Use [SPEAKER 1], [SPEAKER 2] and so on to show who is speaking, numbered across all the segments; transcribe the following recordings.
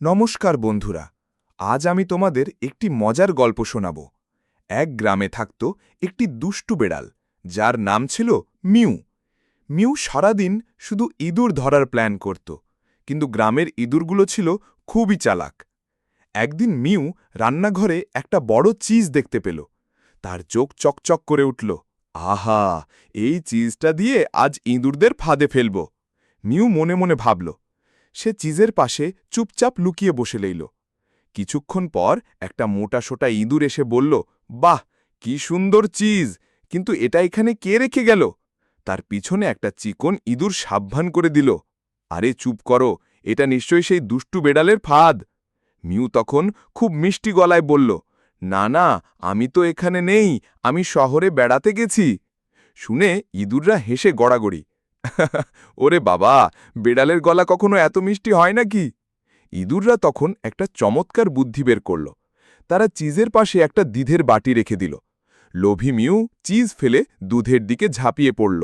[SPEAKER 1] নমস্কার বন্ধুরা, আজ আমি তোমাদের একটি মজার গল্প শোনাব। এক গ্রামে থাকত একটি দুষ্টু বেড়াল, যার নাম ছিল মিউ। মিউ সারাদিন শুধু ইঁদুর ধরার প্ল্যান করত, কিন্তু গ্রামের ইঁদুরগুলো ছিল খুবই চালাক। একদিন মিউ রান্নাঘরে একটা বড় চিজ দেখতে পেল। তার চোখ চকচক করে উঠল। আহা, এই চিজটা দিয়ে আজ ইঁদুরদের ফাঁদে ফেলব। মিউ মনে মনে ভাবল। সে চিজের পাশে চুপচাপ লুকিয়ে বসে লইল। কিছুক্ষণ পর একটা মোটাসোটা ইঁদুর এসে বলল, বাহ, কি সুন্দর চিজ, কিন্তু এটা এখানে কে রেখে গেল? তার পিছনে একটা চিকন ইঁদুর সাবধান করে দিল, আরে চুপ করো, এটা নিশ্চয়ই সেই দুষ্টু বেড়ালের ফাঁদ। মিউ তখন খুব মিষ্টি গলায় বলল, না না, আমি তো এখানে নেই, আমি শহরে বেড়াতে গেছি। শুনে ইঁদুররা হেসে গড়াগড়ি। ওরে বাবা, বেড়ালের গলা কখনো এত মিষ্টি হয় নাকি? ইঁদুররা তখন একটা চমৎকার বুদ্ধি বের করল। তারা চিজের পাশে একটা দুধের বাটি রেখে দিল। লোভী মিউ চিজ ফেলে দুধের দিকে ঝাঁপিয়ে পড়ল,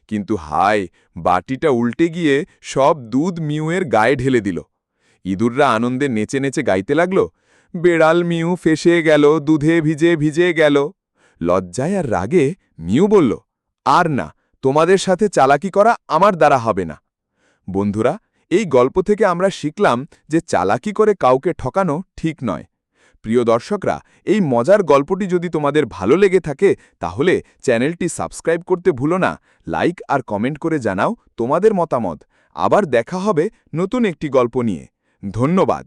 [SPEAKER 1] কিন্তু হায়, বাটিটা উল্টে গিয়ে সব দুধ মিউয়ের গায়ে ঢেলে দিল। ইঁদুররা আনন্দে নেচে নেচে গাইতে লাগল, বেড়াল মিউ ফেসে গেল, দুধে ভিজে ভিজে গেল। লজ্জায় আর রাগে মিউ বলল, আর না, তোমাদের সাথে চালাকি করা আমার দ্বারা হবে না। বন্ধুরা, এই গল্প থেকে আমরা শিখলাম যে চালাকি করে কাউকে ঠকানো ঠিক নয়। প্রিয় দর্শকরা, এই মজার গল্পটি যদি তোমাদের ভালো লেগে থাকে তাহলে চ্যানেলটি সাবস্ক্রাইব করতে ভুলো না, লাইক আর কমেন্ট করে জানাও তোমাদের মতামত। আবার দেখা হবে নতুন একটি গল্প নিয়ে। ধন্যবাদ।